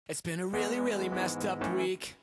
It's been a really messed up week.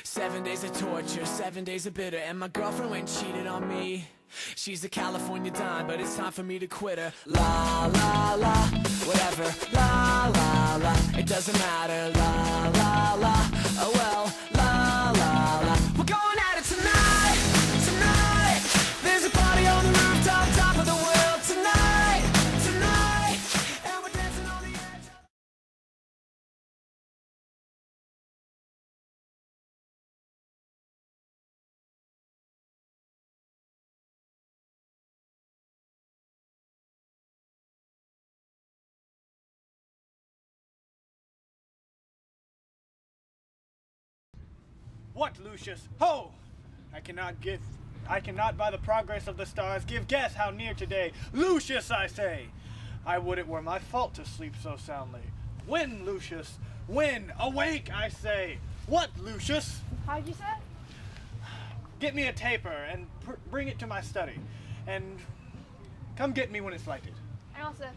7 days of torture, 7 days of bitter, and my girlfriend went and cheated on me. She's a California dime, but it's time for me to quit her. La la la, whatever. La la la, it doesn't matter. La la la, oh well. La la la, we're going at it tonight, tonight. There's a party on the rooftop, top of the world tonight, tonight. And we're dancing on the edge. What, Lucius? Ho! I cannot by the progress of the stars give guess how near today. Lucius, I say! I would it were my fault to sleep so soundly. When, Lucius? When? Awake, I say! What, Lucius? How'd you say? Get me a taper and bring it to my study. And come get me when it's lighted. And also,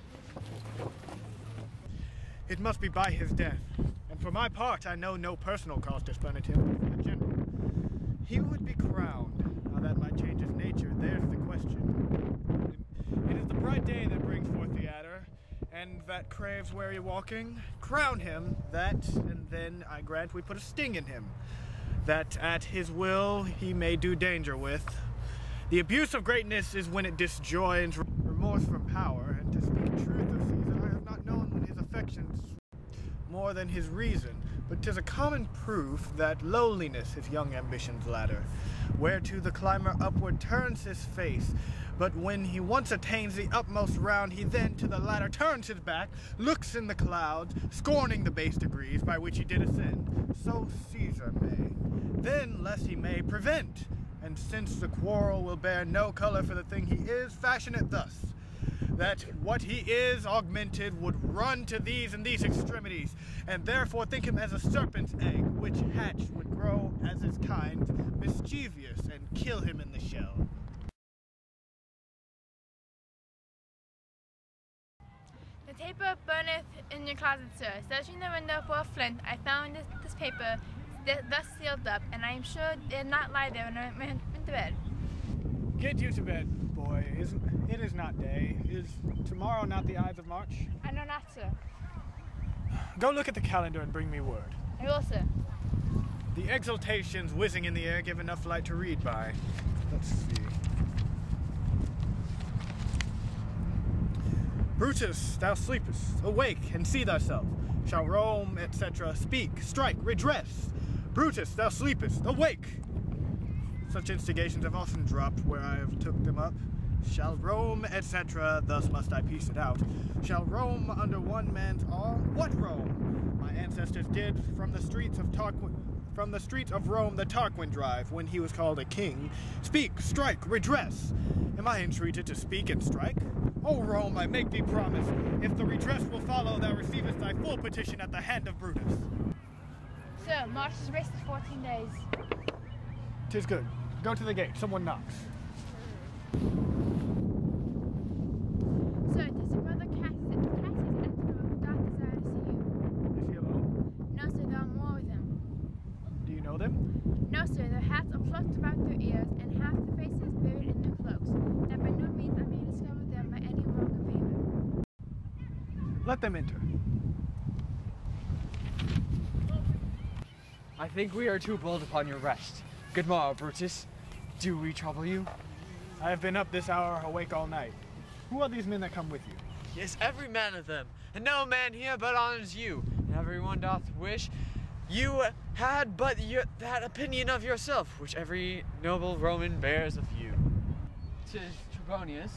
It must be by his death. And for my part, I know no personal cause to spurn at him, in general. He would be crowned. How that might change his nature, there's the question. It is the bright day that brings forth the adder, and that craves wary walking. Crown him, that, and then, I grant, we put a sting in him, that at his will he may do danger with. The abuse of greatness is when it disjoins remorse from power, and to speak truth of Caesar, I have not known when his affections more than his reason, but 'tis a common proof that lowliness is young ambition's ladder, whereto the climber upward turns his face, but when he once attains the utmost round, he then to the ladder turns his back, looks in the clouds, scorning the base degrees by which he did ascend. So Caesar may. Then, lest he may, prevent, and since the quarrel will bear no color for the thing he is, fashion it thus, that what he is augmented would run to these and these extremities, and therefore think him as a serpent's egg, which hatched would grow as his kind, mischievous, and kill him in the shell. the taper burneth in your closet, sir. Searching the window for a flint, I found this paper thus sealed up, and I am sure it did not lie there when I went to bed. Get you to bed, boy. It is not day. Is tomorrow not the Ides of March? I know not, sir. Go look at the calendar and bring me word. I will, sir. The exultations whizzing in the air give enough light to read by. Let's see. Brutus, thou sleepest. Awake and see thyself. Shall Rome, etc. speak, strike, redress. Brutus, thou sleepest. Awake. Such instigations have often dropped where I have took them up. Shall Rome, etc., thus must I piece it out. Shall Rome under one man's awe? What Rome? My ancestors did from the streets of Rome the Tarquin drive, when he was called a king. Speak, strike, redress. Am I entreated to speak and strike? O Rome, I make thee promise, if the redress will follow, thou receivest thy full petition at the hand of Brutus. Sir, March is rest 14 days. 'Tis good. Go to the gate. Someone knocks. Sir, 'tis your brother Cassius at the door, who doth desire to see you. Is he alone? No, sir, there are more with him. Do you know them? No, sir, their hats are plucked about their ears, and half the face is buried in their cloaks, that by no means I may discover them by any mark of favor. Let them enter. I think we are too bold upon your rest. Good morrow, Brutus. Do we trouble you? I have been up this hour, awake all night. Who are these men that come with you? Yes, every man of them, and no man here but honors you, and everyone doth wish you had but that opinion of yourself, which every noble Roman bears of you. 'Tis Trebonius,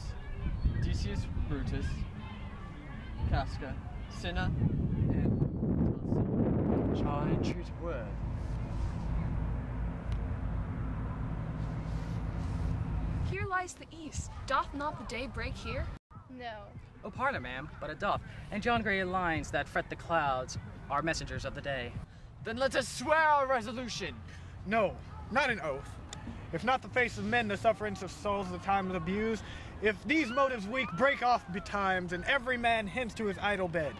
Decius Brutus, Casca, Cinna, and Tulsi. Shall I entreat a word? Here lies the east. Doth not the day break here? No. Oh, pardon, ma'am, but it doth. And yon grey lines that fret the clouds are messengers of the day. Then let us swear our resolution. No, not an oath. If not the face of men, the sufferance of souls, the time of abuse. If these motives weak, break off betimes, and every man hence to his idle bed.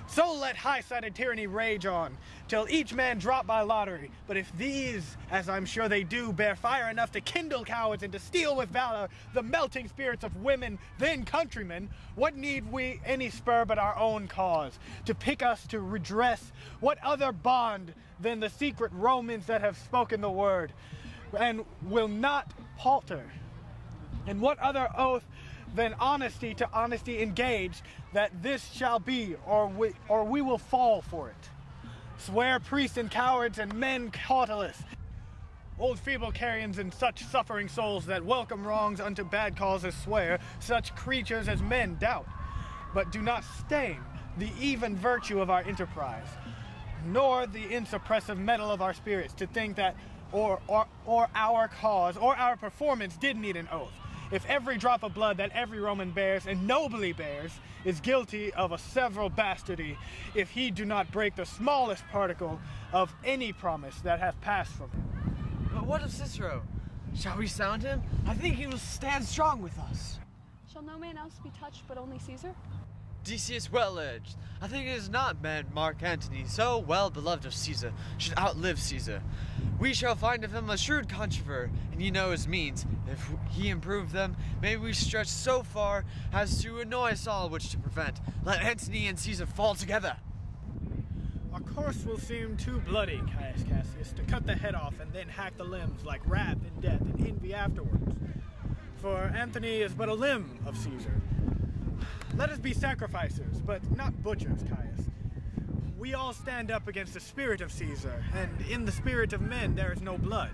So let high-sided tyranny rage on, till each man drop by lottery. But if these, as I'm sure they do, bear fire enough to kindle cowards and to steel with valor the melting spirits of women, then countrymen, what need we any spur but our own cause, to pick us to redress? What other bond than the secret Romans that have spoken the word, and will not palter? And what other oath than honesty to honesty engaged, that this shall be, or we will fall for it? Swear priests and cowards and men cautelous, old feeble carrions and such suffering souls that welcome wrongs unto bad causes swear, such creatures as men doubt, but do not stain the even virtue of our enterprise, nor the insuppressive metal of our spirits, to think that or our cause or our performance did need an oath. If every drop of blood that every Roman bears, and nobly bears, is guilty of a several bastardy, if he do not break the smallest particle of any promise that hath passed from him. But what of Cicero? Shall we sound him? I think he will stand strong with us. Shall no man else be touched but only Caesar? Decius well urged. I think it is not meant Mark Antony, so well beloved of Caesar, should outlive Caesar. We shall find of him a shrewd controver, and ye know his means. If he improve them, may we stretch so far as to annoy us all, which to prevent. Let Antony and Caesar fall together. Our course will seem too bloody, Caius Cassius, to cut the head off and then hack the limbs like wrath and death and envy afterwards. For Antony is but a limb of Caesar. Let us be sacrificers, but not butchers, Caius. We all stand up against the spirit of Caesar, and in the spirit of men there is no blood.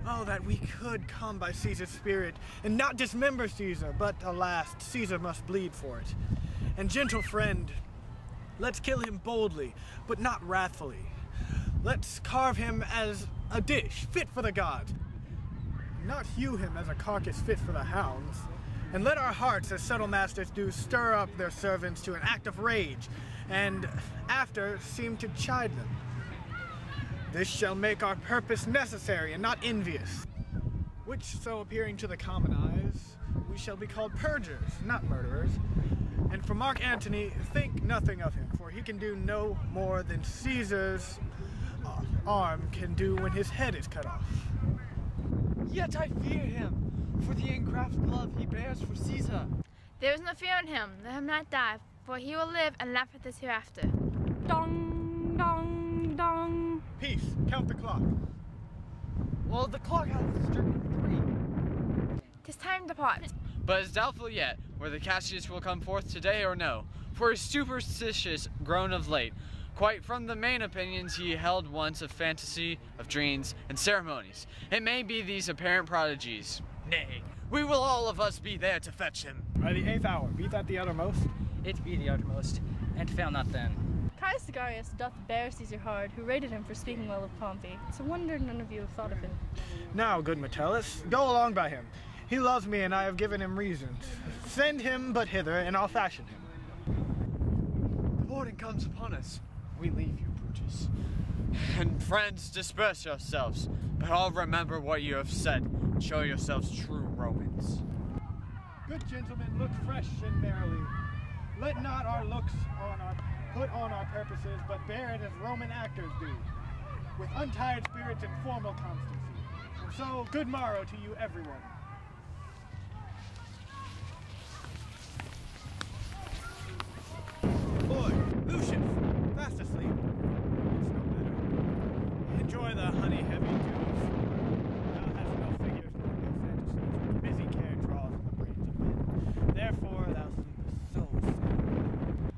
Oh, that we could come by Caesar's spirit, and not dismember Caesar, but alas, Caesar must bleed for it. And gentle friend, let's kill him boldly, but not wrathfully. Let's carve him as a dish fit for the gods, not hew him as a carcass fit for the hounds. And let our hearts, as subtle masters do, stir up their servants to an act of rage, and after seem to chide them. This shall make our purpose necessary and not envious, which so appearing to the common eyes, we shall be called purgers, not murderers. And for Mark Antony, think nothing of him, for he can do no more than Caesar's arm can do when his head is cut off. Yet I fear him, for the engraft glove he bears for Caesar. There is no fear in him. Let him not die, for he will live and laugh at this hereafter. Dong, dong, dong. Peace, count the clock. Well, the clock hath stricken 3. 'Tis time to part. But it's doubtful yet whether Cassius will come forth today or no, for he is superstitious grown of late, quite from the main opinions he held once of fantasy, of dreams, and ceremonies. It may be these apparent prodigies. Nay, we will all of us be there to fetch him. By the 8th hour, be that the uttermost. It be the uttermost, and fail not then. Caius Sicarius doth bear Caesar hard, who rated him for speaking well of Pompey. It's a wonder none of you have thought of him. Now, good Metellus, go along by him. He loves me, and I have given him reasons. Send him but hither, and I'll fashion him. The warning comes upon us. We leave you, Brutus. And friends, disperse yourselves, but all remember what you have said, and show yourselves true Romans. Good gentlemen, look fresh and merrily. Let not our looks put on our purposes, but bear it as Roman actors do, with untired spirits and formal constancy. And so, good morrow to you, everyone. Boy, Lucius, fast asleep. It's no matter. Enjoy the honey-heavy dews. Thou hast no figures nor no fantasies, which busy care draws from the brains of men. Therefore thou sleepest so sound.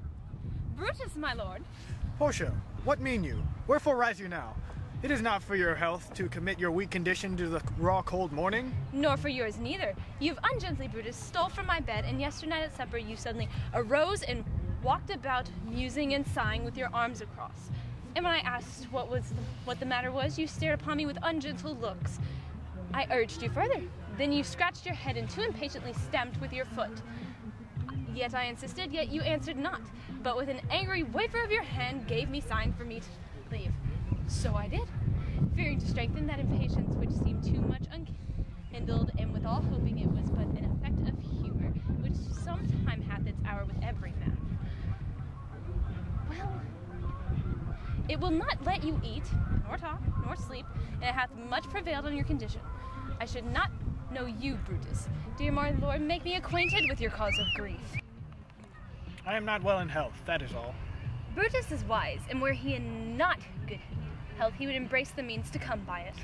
Brutus, my lord. Portia, what mean you? Wherefore rise you now? It is not for your health to commit your weak condition to the raw cold morning. Nor for yours neither. You've ungently, Brutus, stole from my bed, and yesternight at supper you suddenly arose and walked about, musing and sighing with your arms across. And when I asked what the matter was, you stared upon me with ungentle looks. I urged you further. Then you scratched your head and too impatiently stamped with your foot. Yet I insisted, yet you answered not, but with an angry waver of your hand gave me sign for me to leave. So I did, fearing to strengthen that impatience which seemed too much unkindled, and withal hoping it was but an effect of humor, which sometime hath its hour with every man. Well, it will not let you eat, nor talk, nor sleep, and it hath much prevailed on your condition. I should not know you, Brutus. Dear my lord, make me acquainted with your cause of grief. I am not well in health, that is all. Brutus is wise, and were he in not good health, he would embrace the means to come by it.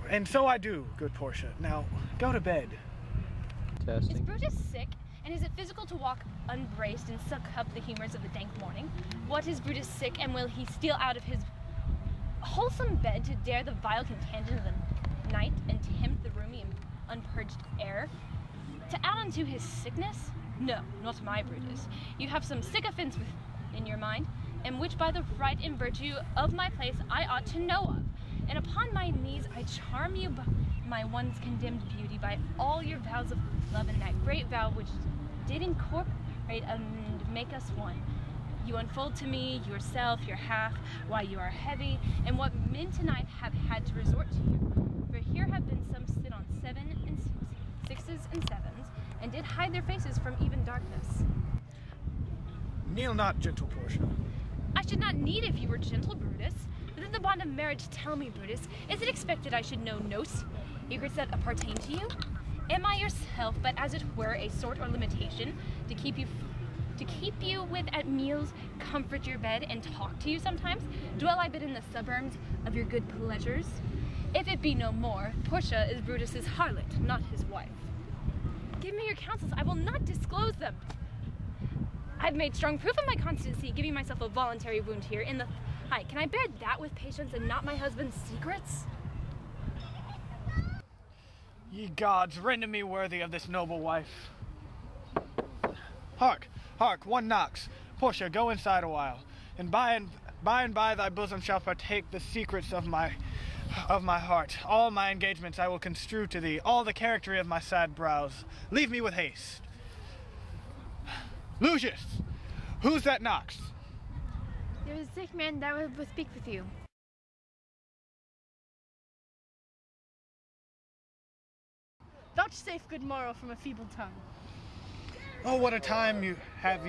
And so I do, good Portia. Now, go to bed. Is Brutus sick? And is it physical to walk unbraced and suck up the humors of the dank morning? What is Brutus sick, and will he steal out of his wholesome bed to dare the vile contagion of the night and tempt the roomy and unpurged air? To add unto his sickness? No, not my Brutus. You have some sycophants in your mind, and which by the right and virtue of my place I ought to know of. And upon my knees I charm you by my once condemned beauty, by all your vows of love, and that great vow which did incorporate and make us one. You unfold to me yourself, your half, why you are heavy, and what men tonight have had to resort to you. For here have been some sit on 7 and 6s and 7s, and did hide their faces from even darkness. Kneel not, gentle Portia. I should not need if you were gentle, Brutus. Within the bond of marriage, tell me, Brutus, is it expected I should know no secrets that appertain to you? Am I yourself, but as it were a sort or limitation, to keep you with at meals, comfort your bed, and talk to you sometimes? Dwell I but in the suburbs of your good pleasures? If it be no more, Portia is Brutus's harlot, not his wife. Give me your counsels, I will not disclose them. I've made strong proof of my constancy, giving myself a voluntary wound here in the thigh. Can I bear that with patience and not my husband's secrets? Ye gods, render me worthy of this noble wife. Hark, hark, one knocks. Portia, go inside a while, and by thy bosom shall partake the secrets of my heart. All my engagements I will construe to thee, all the character of my sad brows. Leave me with haste. Lucius, who's that knocks? There is a sick man that will speak with you. Vouchsafe good morrow from a feeble tongue. Oh, what a time you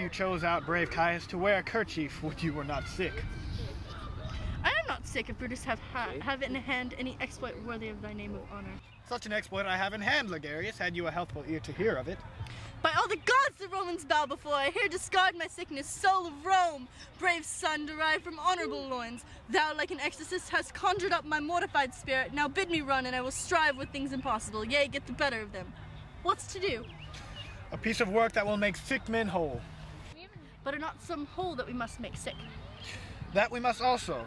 chose out, brave Caius, to wear a kerchief would you were not sick. I am not sick if Brutus have in hand any exploit worthy of thy name of honor. Such an exploit I have in hand, Ligarius, had you a healthful ear to hear of it. By all the gods the Romans bow before, I here discard my sickness, soul of Rome, brave son derived from honorable loins. Thou, like an exorcist, hast conjured up my mortified spirit. Now bid me run, and I will strive with things impossible, yea, get the better of them. What's to do? A piece of work that will make sick men whole. But are not some whole that we must make sick? That we must also.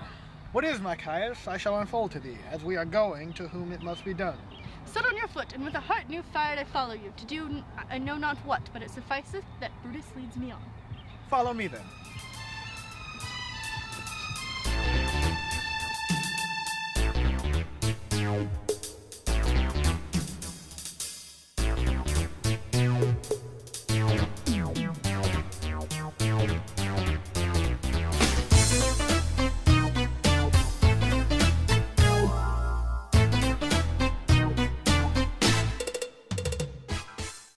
What is, my Caius? I shall unfold to thee, as we are going to whom it must be done. Set on your foot, and with a heart new fired I follow you, to do I know not what, but it sufficeth that Brutus leads me on. Follow me then.